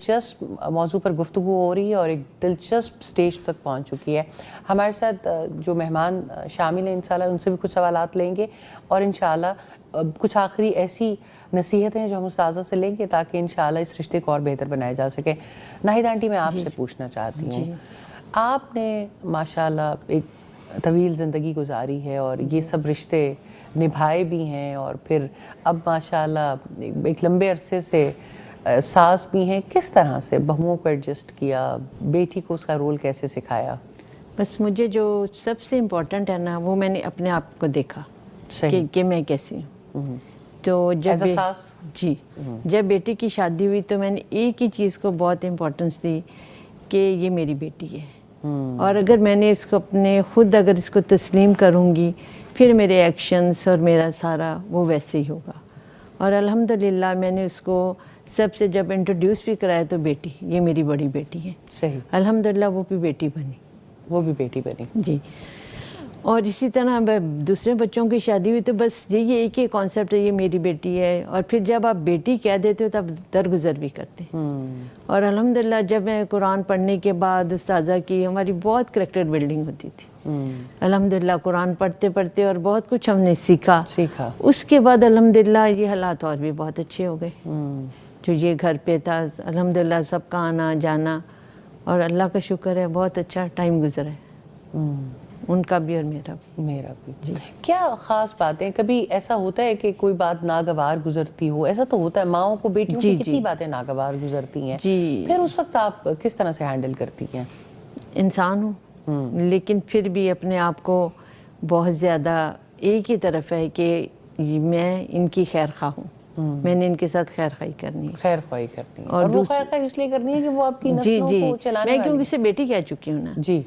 دلچسپ موضوع پر گفتگو ہو رہی ہے اور ایک دلچسپ سٹیج تک پہنچ چکی ہے. ہمارے ساتھ جو مہمان شامل ہیں انشاءاللہ ان سے بھی کچھ سوالات لیں گے اور انشاءاللہ کچھ آخری ایسی نصیحتیں جو ہم استاذہ سے لیں گے تاکہ انشاءاللہ اس رشتے کو اور بہتر بنایا جا سکے. ناہید آنٹی میں آپ سے پوچھنا چاہتی ہوں, آپ نے ماشاءاللہ ایک طویل زندگی گزاری ہے اور یہ سب رشتے نبھائے بھی ہیں اور پھر اب ماشاءاللہ ایک لمبے عرصے سے ساس بھی ہیں. کس طرح سے بہوؤں کو ایڈجسٹ کیا, بیٹی کو اس کا رول کیسے سکھایا؟ بس مجھے جو سب سے امپورٹنٹ ہے نا وہ میں نے اپنے آپ کو دیکھا کہ میں کیسی ہوں. تو جب جی جب بیٹی کی شادی ہوئی تو میں نے ایک ہی چیز کو بہت امپورٹنس دی کہ یہ میری بیٹی ہے, اور اگر میں نے اس کو خود اگر اس کو تسلیم کروں گی پھر میرے ایکشنز اور میرا سارا وہ ویسے ہی ہوگا. اور الحمدللہ میں نے اس کو سب سے جب انٹروڈیوس بھی کرایا تو بیٹی, یہ میری بڑی بیٹی ہے. صحیح, الحمدللہ وہ بھی بیٹی بنی. وہ بھی بیٹی بنی. جی. اور اسی طرح دوسرے بچوں کی شادی ہوئی تو بس یہی ایک ہی کانسیپٹ ہے, یہ میری بیٹی ہے. اور پھر جب آپ بیٹی کہہ دیتے ہو تب درگزر بھی کرتے ہیں. اور الحمدللہ جب میں قرآن پڑھنے کے بعد استاذہ کی ہماری بہت کریکٹر بلڈنگ ہوتی تھی. الحمدللہ قرآن پڑھتے پڑھتے اور بہت کچھ ہم نے سیکھا. اس کے بعد الحمدللہ یہ حالات اور بھی بہت اچھے ہو گئے. جو یہ گھر پہ تھا الحمدللہ سب کا آنا جانا, اور اللہ کا شکر ہے بہت اچھا ٹائم گزرا ہے, ان کا بھی اور میرا بھی. کیا خاص باتیں, کبھی ایسا ہوتا ہے کہ کوئی بات ناگوار گزرتی ہو؟ ایسا تو ہوتا ہے, ماؤں کو بیٹیوں کی کتنی باتیں ناگوار گزرتی ہیں, پھر اس وقت آپ کس طرح سے ہینڈل کرتی ہیں؟ انسان ہوں لیکن پھر بھی اپنے آپ کو بہت زیادہ ایک ہی طرف ہے کہ میں ان کی خیر خواہ ہوں. میں نے ان کے ساتھ خیر خواہی کرنی ہے. خیر خواہی کرنی ہے, اور وہ خیر خواہی اس لیے کرنی ہے کہ وہ آپ کی نسلوں کو چلانے والی. میں کیونکہ اسے بیٹی کہہ چکی ہوں نا, جی,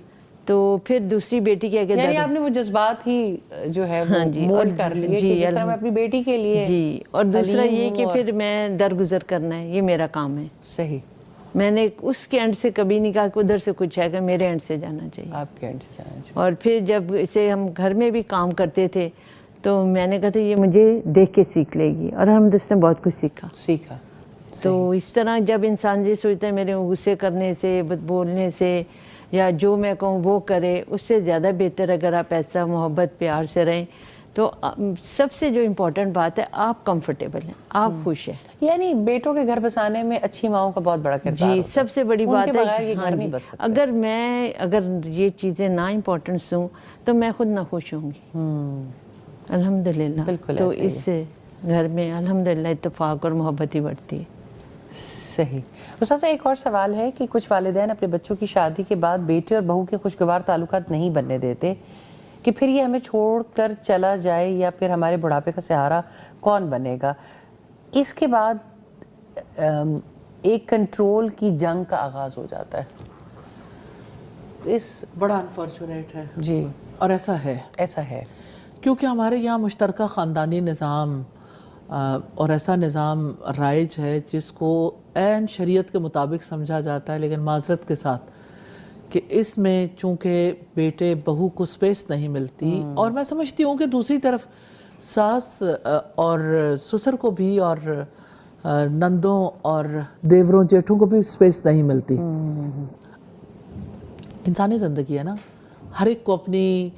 تو پھر دوسری بیٹی کے آگے یعنی آپ نے وہ جذبات ہی جو ہے وہ مولڈ کر لیے کہ جس طرح میں اپنی بیٹی کے لیے. جی, اور دوسرا یہ کہ پھر میں درگزر کرنا ہے, یہ میرا کام ہے. صحیح. میں نے اس کے اینڈ سے کبھی نہیں کہا کہ ادھر سے کچھ ہے, کہ میرے اینڈ سے جانا چاہیے. آپ کے اینڈ سے جانا چاہیے. اور پھر جب اسے ہم گھر میں بھی کام کرتے تھے تو میں نے کہا تھا یہ مجھے دیکھ کے سیکھ لے گی, اور ہم اس نے بہت کچھ سیکھا. تو اس طرح جب انسان یہ سوچتا ہے میرے غصے کرنے سے, بولنے سے, یا جو میں کہوں وہ کرے, اس سے زیادہ بہتر اگر آپ ایسا محبت پیار سے رہیں تو سب سے جو امپورٹنٹ بات ہے آپ کمفرٹیبل ہیں, آپ خوش ہیں. یعنی بیٹوں کے گھر بسانے میں اچھی ماؤں کا بہت بڑا کردار ہوتا ہے. جی, سب سے بڑی بات ہے. ان کے بغیر یہ گھر نہیں بس سکتے. اگر یہ چیزیں نہ امپورٹنس ہوں تو میں خود نہ خوش ہوں گی. الحمدللہ. بالکل. تو اس سے گھر میں الحمدللہ اتفاق اور محبت ہی بڑھتی ہے. صحیح. استاذہ ایک اور سوال ہے کہ کچھ والدین اپنے بچوں کی شادی کے بعد بیٹے اور بہو کے خوشگوار تعلقات نہیں بننے دیتے کہ پھر یہ ہمیں چھوڑ کر چلا جائے یا پھر ہمارے بڑھاپے کا سہارا کون بنے گا. اس کے بعد ایک کنٹرول کی جنگ کا آغاز ہو جاتا ہے. اس بڑا انفارچونیٹ ہے. جی, اور ایسا ہے کیونکہ ہمارے یہاں مشترکہ خاندانی نظام اور ایسا نظام رائج ہے جس کو عین شریعت کے مطابق سمجھا جاتا ہے, لیکن معذرت کے ساتھ کہ اس میں چونکہ بیٹے بہو کو سپیس نہیں ملتی. اور میں سمجھتی ہوں کہ دوسری طرف ساس اور سسر کو بھی اور نندوں اور دیوروں جیٹھوں کو بھی سپیس نہیں ملتی. انسانی زندگی ہے نا, ہر ایک کو اپنی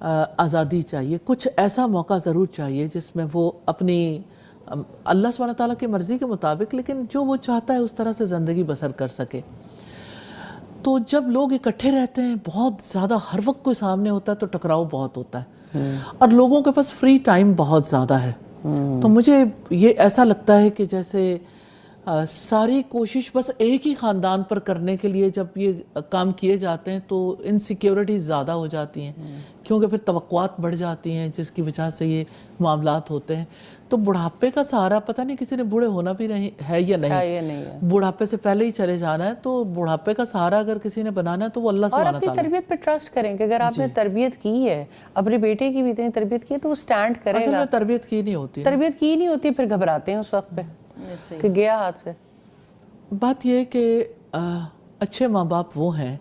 آزادی چاہیے. کچھ ایسا موقع ضرور چاہیے جس میں وہ اپنی اللہ سبحانہ تعالیٰ کی مرضی کے مطابق لیکن جو وہ چاہتا ہے اس طرح سے زندگی بسر کر سکے. تو جب لوگ اکٹھے رہتے ہیں بہت زیادہ ہر وقت کوئی سامنے ہوتا ہے تو ٹکراؤ بہت ہوتا ہے, اور لوگوں کے پاس فری ٹائم بہت زیادہ ہے. تو مجھے یہ ایسا لگتا ہے کہ جیسے ساری کوشش بس ایک ہی خاندان پر کرنے کے لیے جب یہ کام کیے جاتے ہیں تو انسیکیورٹیز زیادہ ہو جاتی ہیں, کیونکہ پھر توقعات بڑھ جاتی ہیں جس کی وجہ سے یہ معاملات ہوتے ہیں. تو بڑھاپے کا سہارا پتہ نہیں کسی نے بوڑھے ہونا بھی نہیں ہے یا نہیں, بڑھاپے سے پہلے ہی چلے جانا ہے. تو بڑھاپے کا سہارا اگر کسی نے بنانا ہے تو وہ اللہ سبحانہ تعالیٰ. اور اپنی تربیت پہ ٹرسٹ کریں کہ اگر آپ نے تربیت کی ہے, اپنے بیٹے کی بھی اتنی تربیت کی ہے تو وہ سٹینڈ کرے گا. اصل میں تربیت کی نہیں ہوتی, پھر گھبراتے ہیں اس وقت پہ کہ گیا ہاتھ سے. بات یہ ہے کہ اچھے ماں باپ وہ ہیں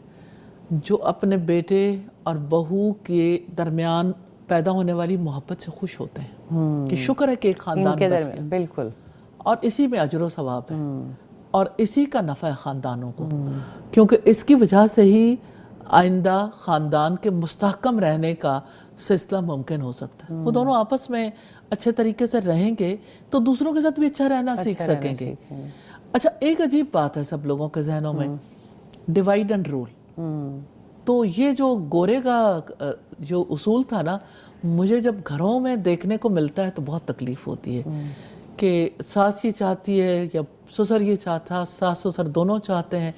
جو اپنے بیٹے اور بہو کے درمیان پیدا ہونے والی محبت سے خوش ہوتے ہیں کہ شکر ہے کہ ایک خاندان بس گیا. بالکل. اور اسی میں اجر و ثواب ہے. اور اسی کا نفع ہے خاندانوں کو، کیونکہ اس کی وجہ سے ہی آئندہ خاندان کے مستحکم رہنے کا سلسلہ ممکن ہو سکتا ہے۔ وہ دونوں آپس میں اچھے طریقے سے رہیں گے تو دوسروں کے ساتھ بھی اچھا رہنا سیکھ سکیں گے۔ اچھا، ایک عجیب بات ہے سب لوگوں کے ذہنوں میں، ڈیوائیڈ اینڈ رول۔ تو یہ جو گورے کا جو اصول تھا نا، مجھے جب گھروں میں دیکھنے کو ملتا ہے تو بہت تکلیف ہوتی ہے کہ ساس یہ چاہتی ہے یا سسر یہ چاہتا، ساس سسر دونوں چاہتے ہیں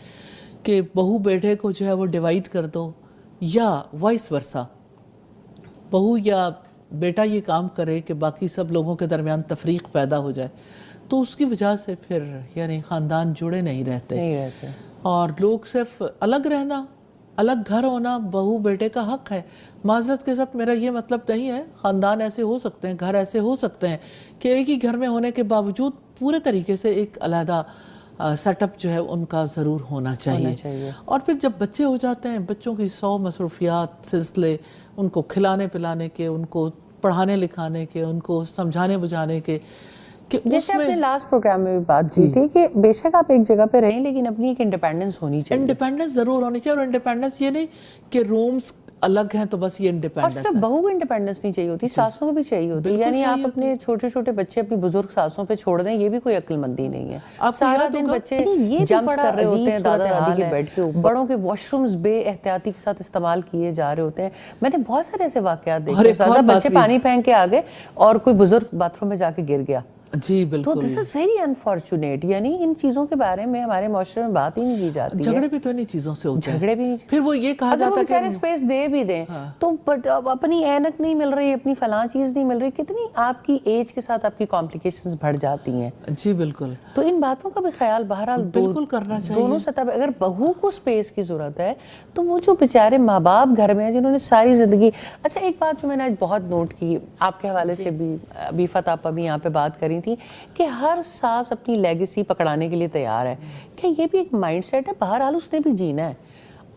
کہ بہو بیٹے کو جو ہے وہ ڈیوائیڈ کر دو، یا وائس ورسا، بہو یا بیٹا یہ کام کرے کہ باقی سب لوگوں کے درمیان تفریق پیدا ہو جائے۔ تو اس کی وجہ سے پھر یعنی خاندان جڑے نہیں رہتے اور لوگ صرف الگ رہنا، الگ گھر ہونا بہو بیٹے کا حق ہے۔ معذرت کے ساتھ میرا یہ مطلب نہیں ہے، خاندان ایسے ہو سکتے ہیں، گھر ایسے ہو سکتے ہیں کہ ایک ہی گھر میں ہونے کے باوجود پورے طریقے سے ایک علیحدہ سیٹ اپ جو ہے ان کا ضرور ہونا چاہیے۔ اور پھر جب بچے ہو جاتے ہیں، بچوں کی 100 مصروفیات، سلسلے، ان کو کھلانے پلانے کے، ان کو پڑھانے لکھانے کے، ان کو سمجھانے بجھانے کے، کہ جیسے آپ نے لاسٹ پروگرام میں بھی بات کی تھی کہ بے شک آپ ایک جگہ پہ رہیں لیکن اپنی ایک انڈیپینڈنس ہونی چاہیے۔ انڈیپینڈنس ضرور ہونی چاہیے، اور انڈیپینڈنس یہ نہیں کہ رومز الگ ہیں تو بس یہ اور انڈیپینڈنس صرف بہو کو انڈیپینڈنس نہیں چاہیے ہوتی، ساسوں کو بھی چاہیے ہوتی ہے۔ یعنی آپ اپنے چھوٹے چھوٹے بچے اپنی بزرگ ساسوں پہ چھوڑ دیں، یہ بھی کوئی عقل مندی نہیں ہے۔ سارا دن بچے جمپس کر رہے ہوتے ہیں دادا دادی کے بیڈ کے اوپر، بڑوں کے واش رومز بے احتیاطی کے ساتھ استعمال کیے جا رہے ہوتے ہیں۔ میں نے بہت سارے ایسے واقعات دیکھے، بچے پانی پھینک کے آگے اور کوئی بزرگ باتھ روم میں جا کے گر گیا۔ جی بالکل، تو دس از ویری انفارچونیٹ۔ یعنی ان چیزوں کے بارے میں ہمارے معاشرے میں بات ہی نہیں کی جاتی ہے۔ جھگڑے بھی تو انہی چیزوں سے ہوتے ہیں، جھگڑے بھی پھر وہ یہ کہا جاتا ہے کہ اسپیس دے بھی دیں تو اپنی اینک نہیں مل رہی، اپنی فلاں چیز نہیں مل رہی، کتنی آپ کی ایج کے ساتھ آپ کی کمپلیکیشنز بڑھ جاتی ہیں۔ جی بالکل، تو ان باتوں کا بھی خیال بہرحال بالکل کرنا چاہیے۔ دونوں سطح پہ اگر بہو کو اسپیس کی ضرورت ہے تو وہ جو بیچارے ماں باپ گھر میں ہیں جنہوں نے ساری زندگی۔ اچھا، ایک بات جو میں نے آج بہت نوٹ کی آپ کے حوالے سے بھی، ابھی فتح آپا بھی یہاں پہ بات کری تھی کہ ہر ساس اپنی لیگیسی پکڑانے کے لیے تیار ہے۔ کیا یہ بھی ایک مائنڈ سیٹ ہے؟ بہرحال اس نے بھی جینا ہے،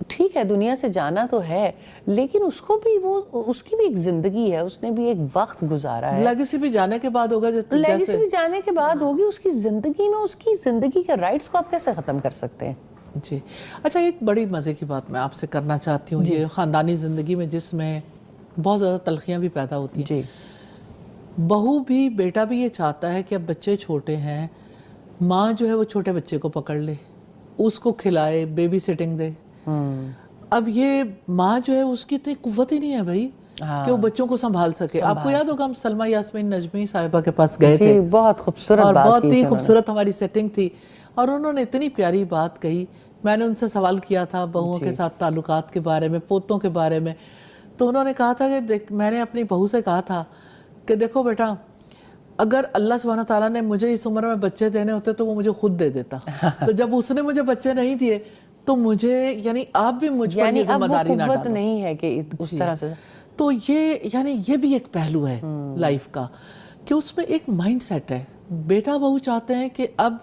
ٹھیک ہے دنیا سے جانا تو ہے، لیکن اس کو بھی اس کی بھی ایک زندگی ہے، اس نے بھی ایک وقت گزارا ہے۔ لیگیسی بھی جانے کے بعد ہوگا، لیگیسی بھی جانے کے بعد ہوگی، اس کی زندگی میں اس کی زندگی کے رائٹس کو آپ کیسے ختم کر سکتے ہیں؟ جی اچھا، ایک بڑی مزے کی بات میں آپ سے کرنا چاہتی ہوں، یہ خاندانی زندگی میں جس میں بہت زیادہ تلخیاں بھی پیدا ہوتی ہیں۔ بہو بھی بیٹا بھی یہ چاہتا ہے کہ اب بچے چھوٹے ہیں، ماں جو ہے وہ چھوٹے بچے کو پکڑ لے، اس کو کھلائے، بیبی سٹنگ دے۔ اب یہ ماں جو ہے اس کی اتنی قوت ہی نہیں ہے بھائی کہ وہ بچوں کو سنبھال سکے۔ آپ کو یاد ہوگا ہم سلمہ یاسمین نجمی صاحبہ کے پاس گئے تھے، بہت خوبصورت اور بات بہت ہی خوبصورت ہماری سیٹنگ تھی، اور انہوں نے اتنی پیاری بات کہی۔ میں نے ان سے سوال کیا تھا بہوؤں کے ساتھ تعلقات کے بارے میں، پوتوں کے بارے میں، تو انہوں نے کہا تھا کہ میں نے اپنی بہو سے کہا تھا کہ دیکھو بیٹا، اگر اللہ سبحانہ تعالیٰ نے مجھے اس عمر میں بچے دینے ہوتے تو وہ مجھے خود دے دیتا، تو جب اس نے مجھے بچے نہیں دیے تو مجھے یعنی آپ بھی مجھ پر یہ ذمہ داری نہ ڈالو۔ نہیں ہے کہ اس طرح سے، تو یہ بھی ایک پہلو ہے لائف کا کہ اس میں ایک مائنڈ سیٹ ہے۔ بیٹا بہو چاہتے ہیں کہ اب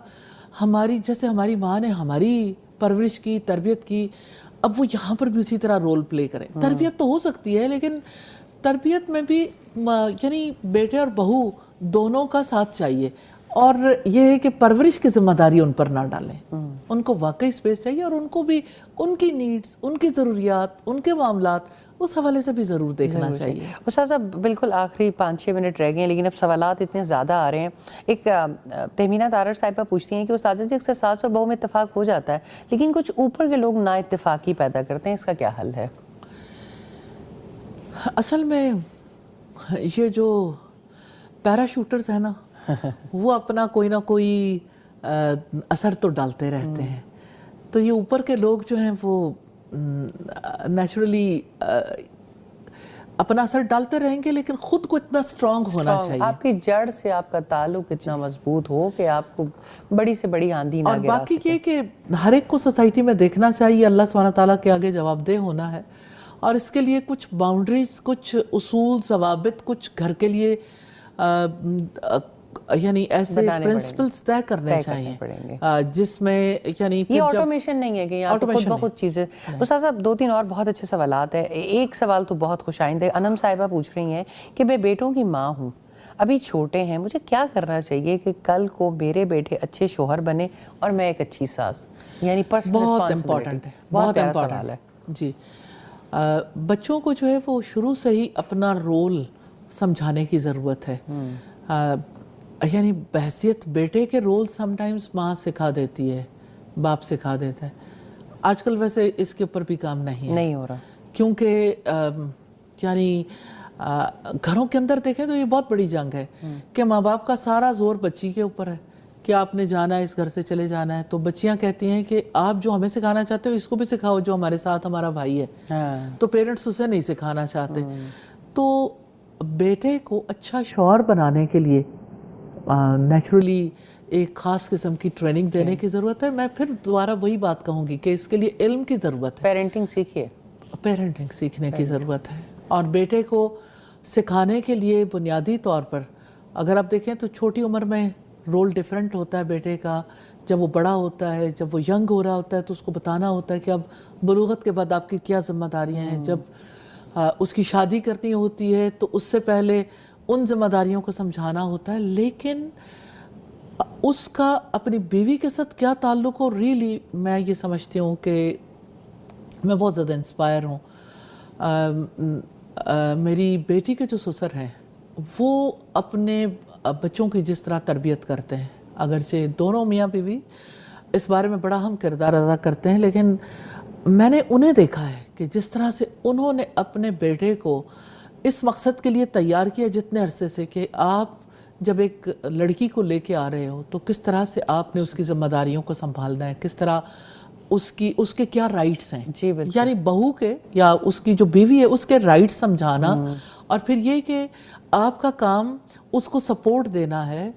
جیسے ہماری ماں نے ہماری پرورش کی، تربیت کی، اب وہ یہاں پر بھی اسی طرح رول پلے کریں۔ تربیت تو ہو سکتی ہے لیکن تربیت میں بھی یعنی بیٹے اور بہو دونوں کا ساتھ چاہیے، اور یہ ہے کہ پرورش کی ذمہ داری ان پر نہ ڈالیں، ان کو واقعی اسپیس چاہیے، اور ان کو بھی ان کی نیڈز، ان کی ضروریات، ان کے معاملات اس حوالے سے بھی ضرور دیکھنا چاہیے۔ استاد صاحب بالکل آخری 5-6 منٹ رہ گئے ہیں لیکن اب سوالات اتنے زیادہ آ رہے ہیں۔ ایک تہمینہ تارڑ صاحبہ پوچھتی ہیں کہ استاد جی اکثر ساس اور بہو میں اتفاق ہو جاتا ہے لیکن کچھ اوپر کے لوگ نا اتفاقی پیدا کرتے ہیں، اس کا کیا حل ہے؟ اصل میں یہ جو پیراشوٹرز ہیں نا وہ اپنا کوئی نہ کوئی اثر تو ڈالتے رہتے ہیں، تو یہ اوپر کے لوگ جو ہیں وہ نیچرلی اپنا اثر ڈالتے رہیں گے، لیکن خود کو اتنا سٹرونگ ہونا چاہیے، آپ کی جڑ سے آپ کا تعلق اتنا مضبوط ہو کہ آپ کو بڑی سے بڑی آندھی نہ اور گرا باقی یہ کہ ہر ایک کو سوسائٹی میں دیکھنا چاہیے، اللہ سبحانہ تعالیٰ کے آگے جواب دہ ہونا ہے، اور اس کے لیے کچھ باؤنڈریز، کچھ اصول، ضوابط، کچھ گھر کے لیے یعنی ایسے پرنسپلز طے کرنے چاہیے جس میں یعنی یہ آٹومیشن نہیں ہے کہ یہاں پہ خود بخود چیزیں۔ استاد صاحب 2-3 اور بہت اچھے سوالات ہیں۔ ایک سوال تو بہت خوش آئند ہے، انم صاحبہ پوچھ رہی ہیں کہ میں بیٹوں کی ماں ہوں، ابھی چھوٹے ہیں, مجھے کیا کرنا چاہیے کہ کل کو میرے بیٹے اچھے شوہر بنے اور میں ایک اچھی ساس, یعنی پرسنل بہت رسپانسبلٹی. امپورٹنٹ ہے, بہت پیارا امپورٹنٹ سوال ہے. جی. بچوں کو جو ہے وہ شروع سے ہی اپنا رول سمجھانے کی ضرورت ہے. یعنی بحیثیت بیٹے کے رول سم ٹائمز ماں سکھا دیتی ہے, باپ سکھا دیتا ہے. آج کل ویسے اس کے اوپر بھی کام نہیں ہو رہا, کیونکہ یعنی گھروں کے اندر دیکھیں تو یہ بہت بڑی جنگ ہے کہ ماں باپ کا سارا زور بچی کے اوپر ہے کہ آپ نے جانا ہے, اس گھر سے چلے جانا ہے. تو بچیاں کہتی ہیں کہ آپ جو ہمیں سکھانا چاہتے ہو اس کو بھی سکھاؤ جو ہمارے ساتھ ہمارا بھائی ہے. تو پیرنٹس اسے نہیں سکھانا چاہتے. تو بیٹے کو اچھا شوہر بنانے کے لیے نیچرلی ایک خاص قسم کی ٹریننگ دینے کی ضرورت ہے. میں پھر دوبارہ وہی بات کہوں گی کہ اس کے لیے علم کی ضرورت ہے, پیرنٹنگ سیکھیے, پیرنٹنگ سیکھنے کی ضرورت ہے. اور بیٹے کو سکھانے کے لیے بنیادی طور پر اگر آپ دیکھیں تو چھوٹی عمر میں رول ڈیفرنٹ ہوتا ہے بیٹے کا. جب وہ بڑا ہوتا ہے, جب وہ ینگ ہو رہا ہوتا ہے تو اس کو بتانا ہوتا ہے کہ اب بلوغت کے بعد آپ کی کیا ذمہ داریاں ہیں. جب اس کی شادی کرنی ہوتی ہے تو اس سے پہلے ان ذمہ داریوں کو سمجھانا ہوتا ہے. لیکن اس کا اپنی بیوی کے ساتھ کیا تعلق ہو, ریلی میں یہ سمجھتی ہوں کہ میں بہت زیادہ انسپائر ہوں. میری بیٹی کے جو سسر ہیں وہ اپنے بچوں کی جس طرح تربیت کرتے ہیں, اگرچہ دونوں میاں بیوی اس بارے میں بڑا اہم کردار ادا کرتے ہیں, لیکن میں نے انہیں دیکھا ہے کہ جس طرح سے انہوں نے اپنے بیٹے کو اس مقصد کے لیے تیار کیا جتنے عرصے سے کہ آپ جب ایک لڑکی کو لے کے آ رہے ہو تو کس طرح سے آپ نے اس کی ذمہ داریوں کو سنبھالنا ہے, کس طرح اس کے کیا رائٹس ہیں. جی بالکل, یعنی بہو کے یا اس کی جو بیوی ہے اس کے رائٹس سمجھانا, اور پھر یہ کہ آپ کا کام اس کو سپورٹ دینا ہے,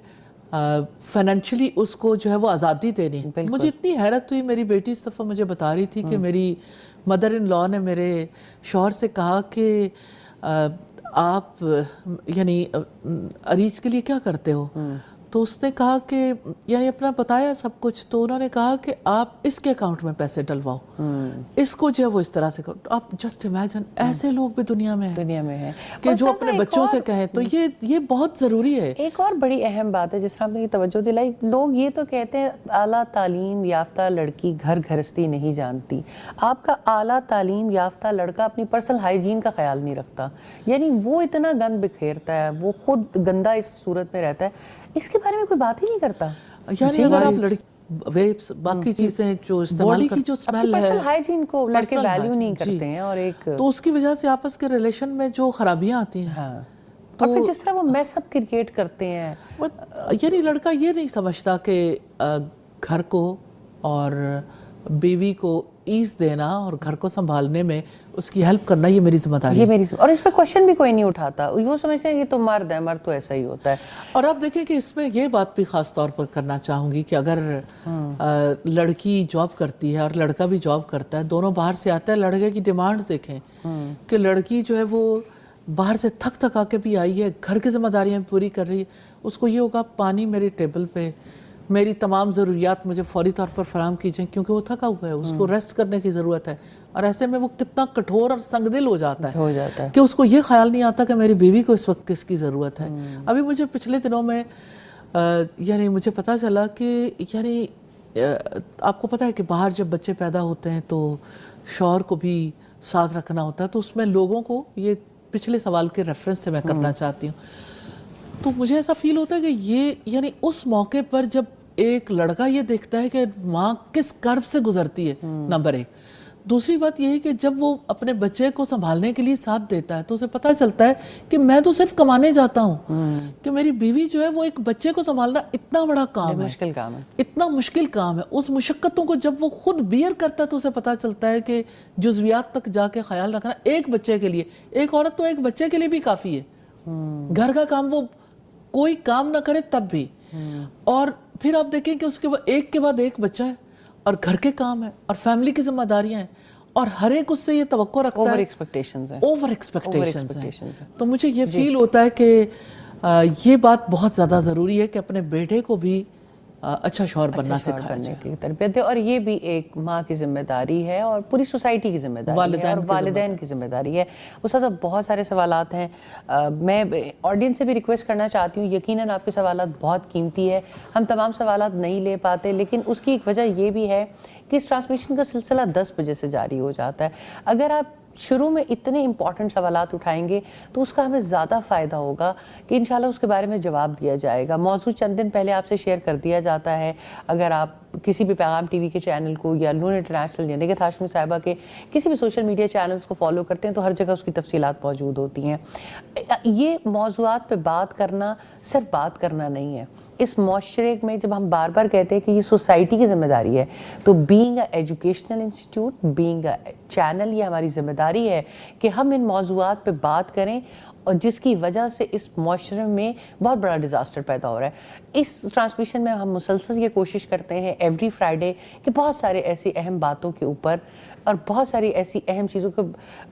فائنینشلی اس کو جو ہے وہ آزادی دینی. مجھے اتنی حیرت ہوئی, میری بیٹی اس دفعہ مجھے بتا رہی تھی کہ میری مدر ان لا نے میرے شوہر سے کہا کہ آپ یعنی اریج کے لیے کیا کرتے ہو. تو اس نے کہا کہ یعنی اپنا بتایا سب کچھ. تو انہوں نے کہا کہ آپ اس کے اکاؤنٹ میں پیسے ڈلواؤ, اس کو جو ہے وہ اس طرح سے کرو. آپ جسٹ امیجن ایسے لوگ بھی دنیا میں ہیں کہ جو اپنے بچوں سے کہیں. تو یہ بہت ضروری ہے. ایک اور بڑی اہم بات ہے جس طرح آپ نے توجہ دلائی, لوگ یہ تو کہتے ہیں اعلیٰ تعلیم یافتہ لڑکی گھر گھرستی نہیں جانتی. آپ کا اعلیٰ تعلیم یافتہ لڑکا اپنی پرسنل ہائیجین کا خیال نہیں رکھتا, یعنی وہ اتنا گند بکھیرتا ہے, وہ خود گندا اس صورت میں رہتا ہے, اس کے بارے میں کوئی بات ہی نہیں کرتا. یعنی اگر آپ لڑکی ویپس باقی چیزیں جو استعمال کی جو اسمیل ہے, پرسنل ہائیجین کو لڑکے ویلیو نہیں کرتے ہیں, اور ایک تو اس کی وجہ سے آپس کے ریلیشن میں جو خرابیاں آتی ہیں, اور پھر جس طرح وہ میس اپ کریٹ کرتے ہیں. یعنی لڑکا یہ نہیں سمجھتا کہ گھر کو اور بیوی کو ایز دینا اور گھر کو سنبھالنے میں اس کی ہیلپ کرنا یہ میری ذمہ داری ہے. اور اس پہ کوشچن بھی کوئی نہیں اٹھاتا, وہ سمجھتے ہیں کہ تو مرد ہے, مرد تو ایسا ہی ہوتا ہے. اور آپ دیکھیں کہ اس میں یہ بات بھی خاص طور پر کرنا چاہوں گی کہ اگر لڑکی جاب کرتی ہے اور لڑکا بھی جاب کرتا ہے, دونوں باہر سے آتا ہے, لڑکے کی ڈیمانڈ دیکھیں کہ لڑکی جو ہے وہ باہر سے تھک تھک آ کے بھی آئی ہے, گھر کی ذمہ داریاں پوری کر رہی ہے. اس کو یہ ہوگا پانی میری ٹیبل پہ, میری تمام ضروریات مجھے فوری طور پر فراہم کیجئیں, کیونکہ وہ تھکا ہوا ہے, اس کو ریسٹ کرنے کی ضرورت ہے. اور ایسے میں وہ کتنا کٹھور اور سنگ دل ہو جاتا ہے کہ اس کو یہ خیال نہیں آتا کہ میری بیوی کو اس وقت کس کی ضرورت ہے. ابھی مجھے پچھلے دنوں میں یعنی مجھے پتہ چلا کہ یعنی آپ کو پتہ ہے کہ باہر جب بچے پیدا ہوتے ہیں تو شوہر کو بھی ساتھ رکھنا ہوتا ہے. تو اس میں لوگوں کو, یہ پچھلے سوال کے ریفرنس سے میں کرنا چاہتی ہوں, تو مجھے ایسا فیل ہوتا ہے کہ یہ یعنی اس موقع پر جب ایک لڑکا یہ دیکھتا ہے کہ ماں کس کرب سے گزرتی ہے, نمبر ایک. دوسری بات یہ ہے کہ جب وہ اپنے بچے کو سنبھالنے کے لیے ساتھ دیتا ہے تو اسے پتہ چلتا ہے کہ میں تو صرف کمانے جاتا ہوں, کہ میری بیوی جو ہے وہ ایک بچے کو سنبھالنا اتنا بڑا کام ہے, مشکل کام ہے, اتنا مشکل کام ہے. اس مشقتوں کو جب وہ خود بیئر کرتا ہے تو اسے پتہ چلتا ہے کہ جزویات تک جا کے خیال رکھنا ایک بچے کے لیے, ایک عورت تو ایک بچے کے لیے بھی کافی ہے. گھر کا کام وہ کوئی کام نہ کرے تب بھی, اور پھر آپ دیکھیں کہ اس کے بعد ایک کے بعد ایک بچہ ہے, اور گھر کے کام ہے, اور فیملی کی ذمہ داریاں ہیں, اور ہر ایک اس سے یہ توقع رکھتا ہے, اوور ایکسپیکٹیشنز ہیں. تو مجھے یہ فیل ہوتا ہے کہ یہ بات بہت زیادہ ضروری ہے کہ اپنے بیٹے کو بھی اچھا شوہر بننا سکھایا بننے جائے. کی تربیت دے. اور یہ بھی ایک ماں کی ذمہ داری ہے اور پوری سوسائٹی کی ذمہ داری ہے اور والدین کی ذمہ داری ہے. استاد بہت سارے سوالات ہیں, میں آڈینس سے بھی ریکویسٹ کرنا چاہتی ہوں, یقیناً آپ کے سوالات بہت قیمتی ہے, ہم تمام سوالات نہیں لے پاتے, لیکن اس کی ایک وجہ یہ بھی ہے کہ اس ٹرانسمیشن کا سلسلہ 10 بجے سے جاری ہو جاتا ہے. اگر آپ شروع میں اتنے امپورٹنٹ سوالات اٹھائیں گے تو اس کا ہمیں زیادہ فائدہ ہوگا کہ انشاءاللہ اس کے بارے میں جواب دیا جائے گا. موضوع چند دن پہلے آپ سے شیئر کر دیا جاتا ہے. اگر آپ کسی بھی پیغام ٹی وی کے چینل کو یا نون انٹرنیشنل یا نگہت ہاشمی صاحبہ کے کسی بھی سوشل میڈیا چینلز کو فالو کرتے ہیں تو ہر جگہ اس کی تفصیلات موجود ہوتی ہیں. یہ موضوعات پہ بات کرنا صرف بات کرنا نہیں ہے. اس معاشرے میں جب ہم بار بار کہتے ہیں کہ یہ سوسائٹی کی ذمہ داری ہے, تو being a educational institute, being a channel, یہ ہماری ذمہ داری ہے کہ ہم ان موضوعات پہ بات کریں, اور جس کی وجہ سے اس معاشرے میں بہت بڑا ڈیزاسٹر پیدا ہو رہا ہے. اس ٹرانسمیشن میں ہم مسلسل یہ کوشش کرتے ہیں ایوری فرائیڈے کہ بہت سارے ایسی اہم باتوں کے اوپر اور بہت ساری ایسی اہم چیزوں کے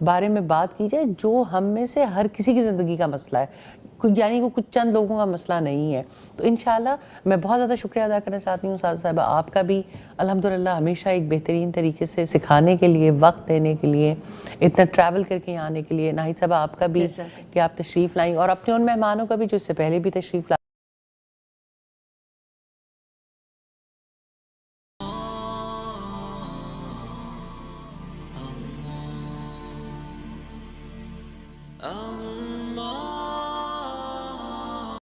بارے میں بات کی جائے جو ہم میں سے ہر کسی کی زندگی کا مسئلہ ہے, یعنی وہ کچھ چند لوگوں کا مسئلہ نہیں ہے. تو انشاءاللہ میں بہت زیادہ شکریہ ادا کرنا چاہتی ہوں استاذہ صاحبہ آپ کا بھی, الحمدللہ ہمیشہ ایک بہترین طریقے سے سکھانے کے لیے, وقت دینے کے لیے, اتنا ٹریول کر کے یہاں آنے کے لیے. ناہید صاحبہ آپ کا بھی کہ آپ تشریف لائیں, اور اپنے ان مہمانوں کا بھی جو اس سے پہلے بھی تشریف لائیں. Allah